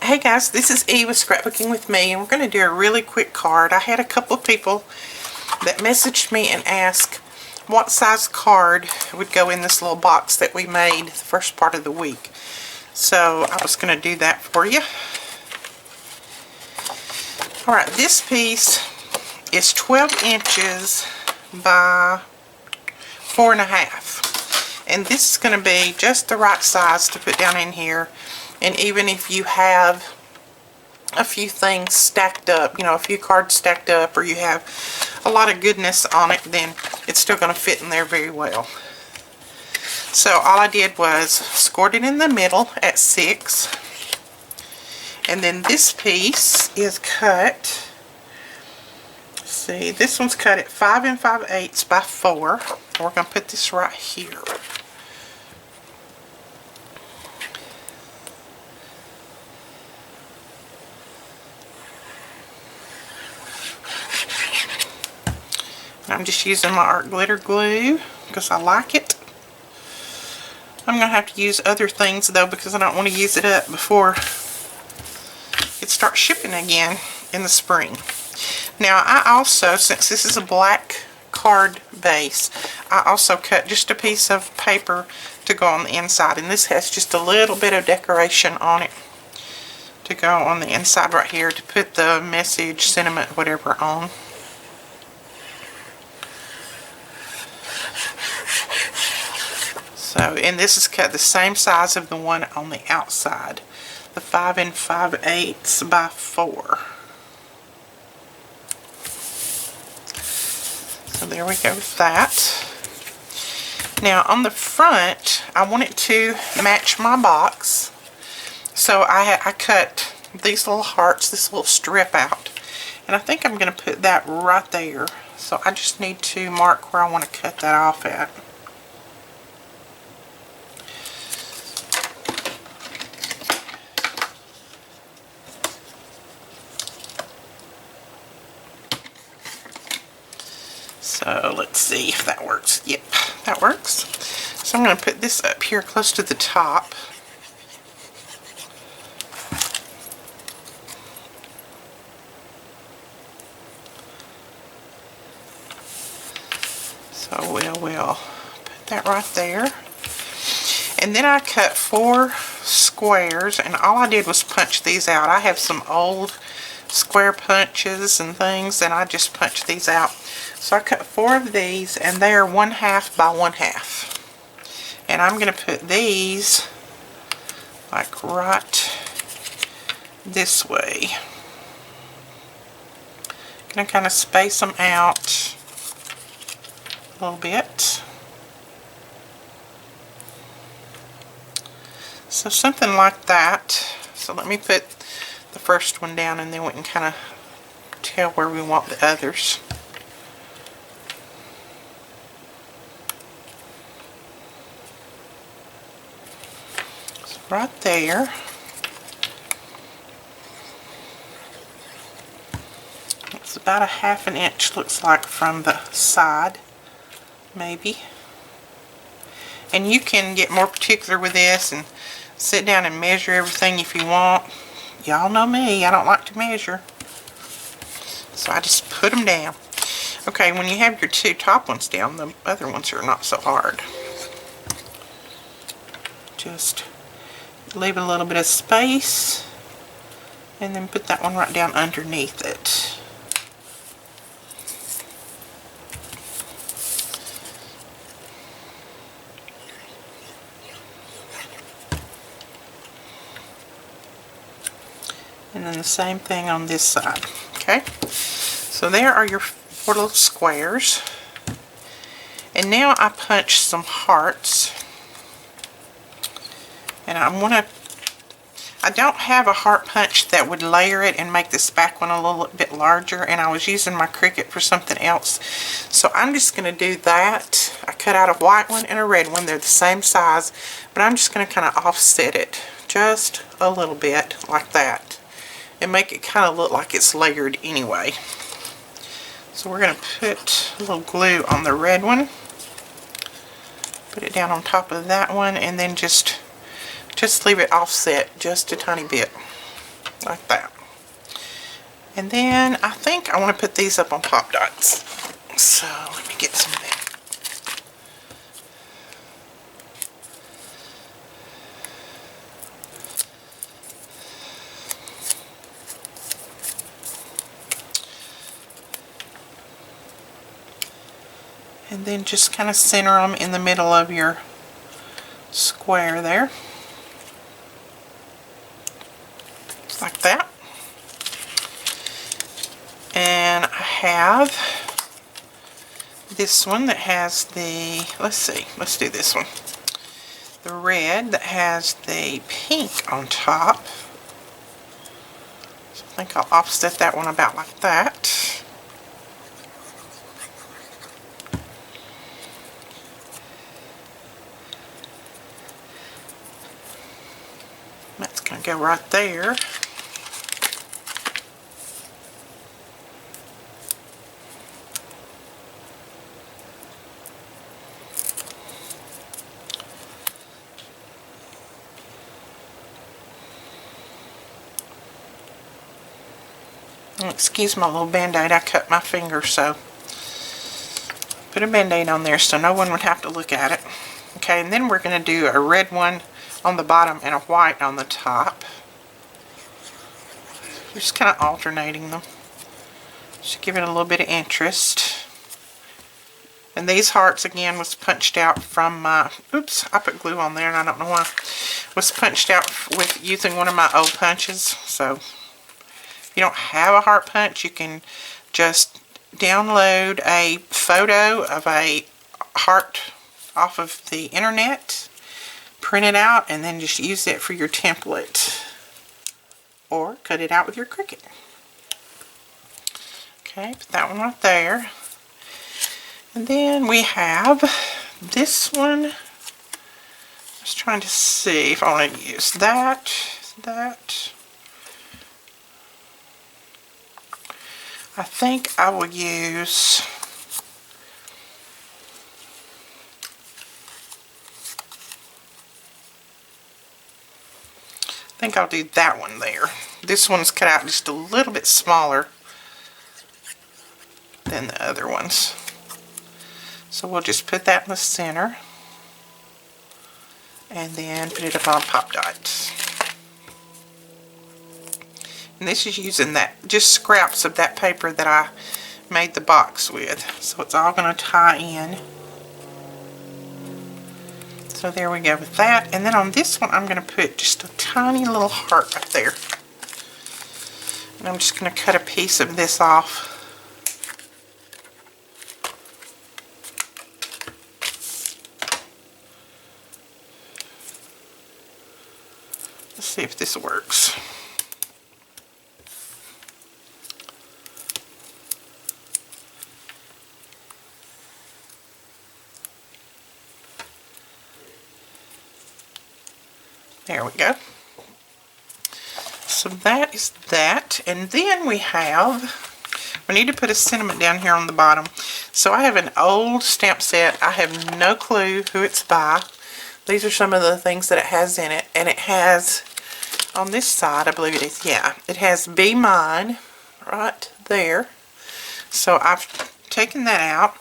Hey guys, this is E with Scrapbooking with me, and we're going to do a really quick card. I had a couple of people that messaged me and asked what size card would go in this little box that we made the first part of the week. So I was going to do that for you. Alright, this piece is 12 inches by 4.5. And this is going to be just the right size to put down in here. And even if you have a few things stacked up, a few cards stacked up, or you have a lot of goodness on it, then it's still going to fit in there very well. So all I did was scored it in the middle at 6. And then this piece is cut, let's see, this one's cut at 5 5/8 by 4. And we're going to put this right here. I'm just using my art glitter glue because I like it. I'm going to have to use other things though because I don't want to use it up before it starts shipping again in the spring. Now I also, since this is a black card base, I also cut just a piece of paper to go on the inside, and this has just a little bit of decoration on it to go on the inside right here to put the message, sentiment, whatever on. So, and this is cut the same size of the one on the outside, the 5 5/8 by 4. So there we go with that. Now on the front, I want it to match my box. So I cut these little hearts, this little strip out. And I think I'm going to put that right there. So I just need to mark where I want to cut that off at. So let's see if that works. Yep, that works. So I'm going to put this up here close to the top. So we'll put that right there. And then I cut 4 squares, and all I did was punch these out. I have some old square punches and things, and I just punched these out. So I cut 4 of these, and they are 1/2 by 1/2. And I'm going to put these like right this way. Going to kind of space them out a little bit. So something like that. So let me put the first one down, and then we can kind of tell where we want the others. So right there. It's about a 1/2 inch, looks like, from the side, maybe. And you can get more particular with this and sit down and measure everything if you want. Y'all know me, I don't like to measure. So I just put them down. Okay, when you have your 2 top ones down, the other ones are not so hard. Just leave a little bit of space and then put that one right down underneath it. And then the same thing on this side. Okay, so there are your 4 little squares. And now I punched some hearts. And I don't have a heart punch that would layer it and make this back one a little bit larger, and I was using my Cricut for something else. So I'm just going to do that. I cut out a white one and a red one. They're the same size, but I'm just going to kind of offset it just a little bit like that and make it kind of look like it's layered anyway. So we're going to put a little glue on the red one, put it down on top of that one, and then just leave it offset just a tiny bit. like that. And then I think I want to put these up on pop dots. So let me get some of them. And then just kind of center them in the middle of your square there. Just like that. And I have this one that has the, let's do this one. The red that has the pink on top. So I think I'll offset that one about like that. That's going to go right there. Excuse my little band-aid, I cut my finger, so put a band-aid on there so no one would have to look at it. Okay, and then we're going to do a red one on the bottom and a white on the top. Just kind of alternating them. Just give it a little bit of interest. And these hearts again was punched out from my, oops, I put glue on there and I don't know why. Was punched out with using one of my old punches, so if you don't have a heart punch, you can just download a photo of a heart off of the internet, print it out, and then just use it for your template. Or cut it out with your Cricut. Okay, put that one right there. And then we have this one. I was trying to see if I want to use that. I think I will use I'll do that one there. This one's cut out just a little bit smaller than the other ones. So we'll just put that in the center and then put it up on pop dots. And this is using that, just scraps of that paper that I made the box with. So it's all going to tie in. So there we go with that. And then on this one, I'm going to put just a tiny little heart right there. And I'm just going to cut a piece of this off. Let's see if this works. There we go. So that is that. And then we need to put a sentiment down here on the bottom. So I have an old stamp set. I have no clue who it's by. These are some of the things that it has in it. And it has, on this side, I believe it is, yeah, it has Be Mine right there. So I've taken that out.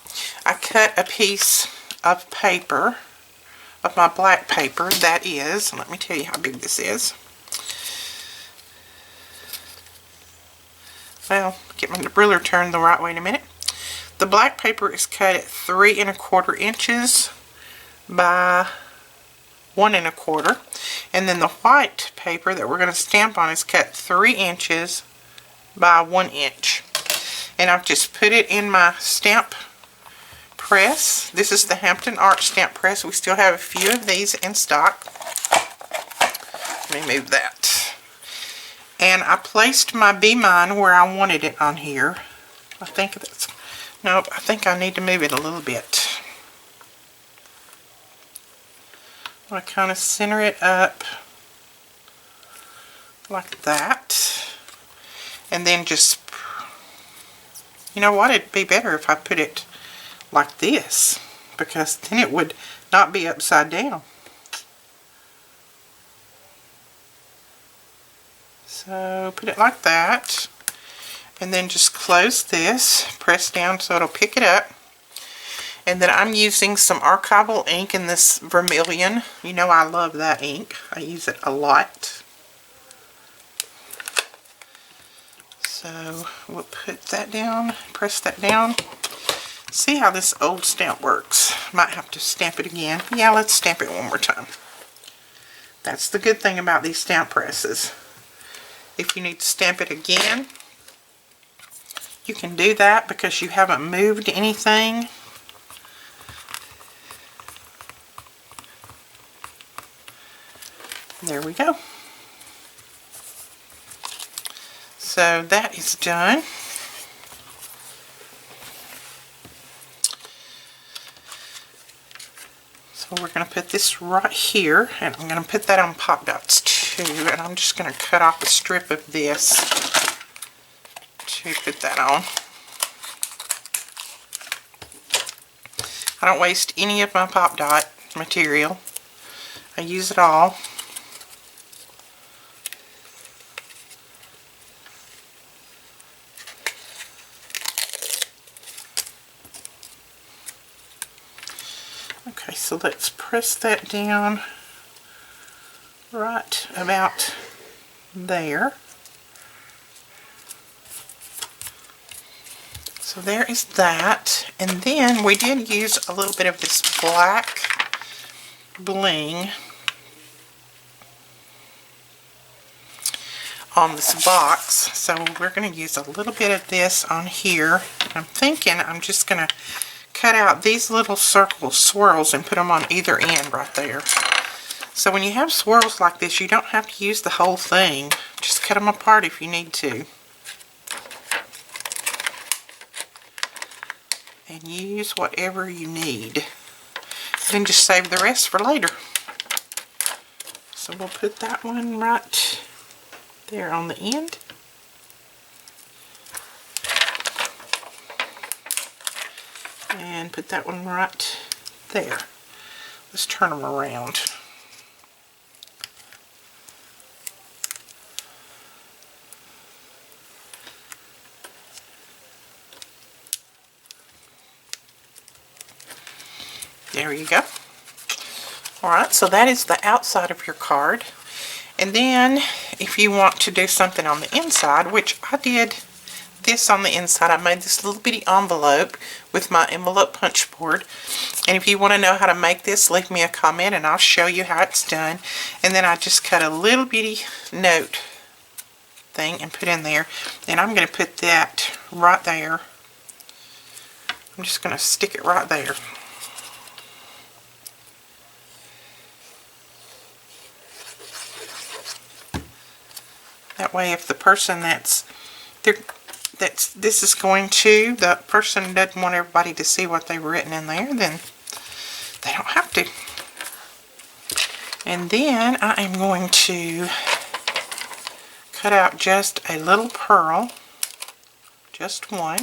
I cut a piece of paper, of my black paper, that is, let me tell you how big this is. Well, get my ruler turned the right way in a minute. The black paper is cut at 3 1/4 inches by 1 1/4, and then the white paper that we're going to stamp on is cut 3 inches by 1 inch. And I've just put it in my stamp press. This is the Hampton Art Stamp Press. We still have a few of these in stock. Let me move that. And I placed my Be Mine where I wanted it on here. I think that's, nope, I think I need to move it a little bit. I kind of center it up like that. And then just, you know what, it'd be better if I put it like this, because then it would not be upside down. So put it like that, and then just close this, press down so it'll pick it up. And then I'm using some archival ink in this vermilion. You know I love that ink. I use it a lot. So we'll put that down, press that down. See how this old stamp works. Might have to stamp it again. Yeah, let's stamp it one more time. That's the good thing about these stamp presses. If you need to stamp it again, you can do that because you haven't moved anything. There we go. So that is done. So we're going to put this right here, and I'm going to put that on pop dots too, and I'm just going to cut off a strip of this to put that on. I don't waste any of my pop dot material. I use it all. Okay, so let's press that down right about there. So there is that. And then we did use a little bit of this black bling on this box. So we're going to use a little bit of this on here. I'm thinking I'm just going to cut out these little circle swirls and put them on either end right there. So when you have swirls like this, you don't have to use the whole thing. Just cut them apart if you need to. And use whatever you need. Then just save the rest for later. So we'll put that one right there on the end. And put that one right there. Let's turn them around. There you go. Alright, so that is the outside of your card. And then if you want to do something on the inside, which I did this on the inside, I made this little bitty envelope with my envelope punch board. And if you want to know how to make this, leave me a comment and I'll show you how it's done. And then I just cut a little bitty note thing and put in there. And I'm going to put that right there. I'm just going to stick it right there. That way if the person this is going to, the person doesn't want everybody to see what they've written in there, then they don't have to. And then I am going to cut out just a little pearl, just one.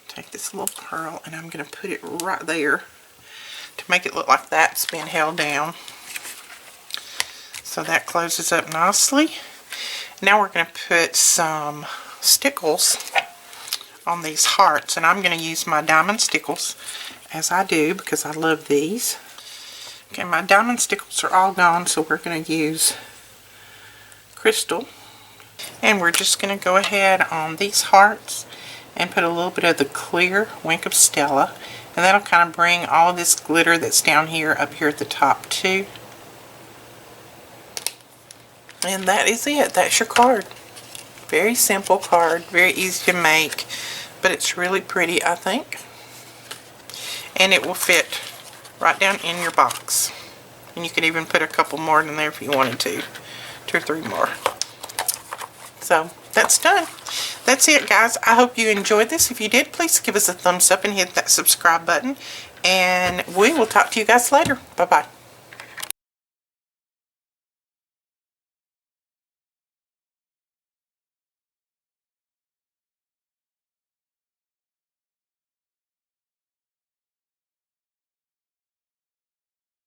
Take this little pearl and I'm going to put it right there to make it look like that's been held down. So that closes up nicely. Now we're going to put some stickles on these hearts, and I'm going to use my diamond stickles as I do because I love these. Okay, my diamond stickles are all gone, so we're going to use crystal, and we're just going to go ahead on these hearts and put a little bit of the clear Wink of Stella, and that'll kind of bring all of this glitter that's down here up here at the top too. And that is it. That's your card. Very simple card. Very easy to make. But it's really pretty, I think. And it will fit right down in your box. And you could even put a couple more in there if you wanted to. 2 or 3 more. So, that's done. That's it, guys. I hope you enjoyed this. If you did, please give us a thumbs up and hit that subscribe button. And we will talk to you guys later. Bye-bye.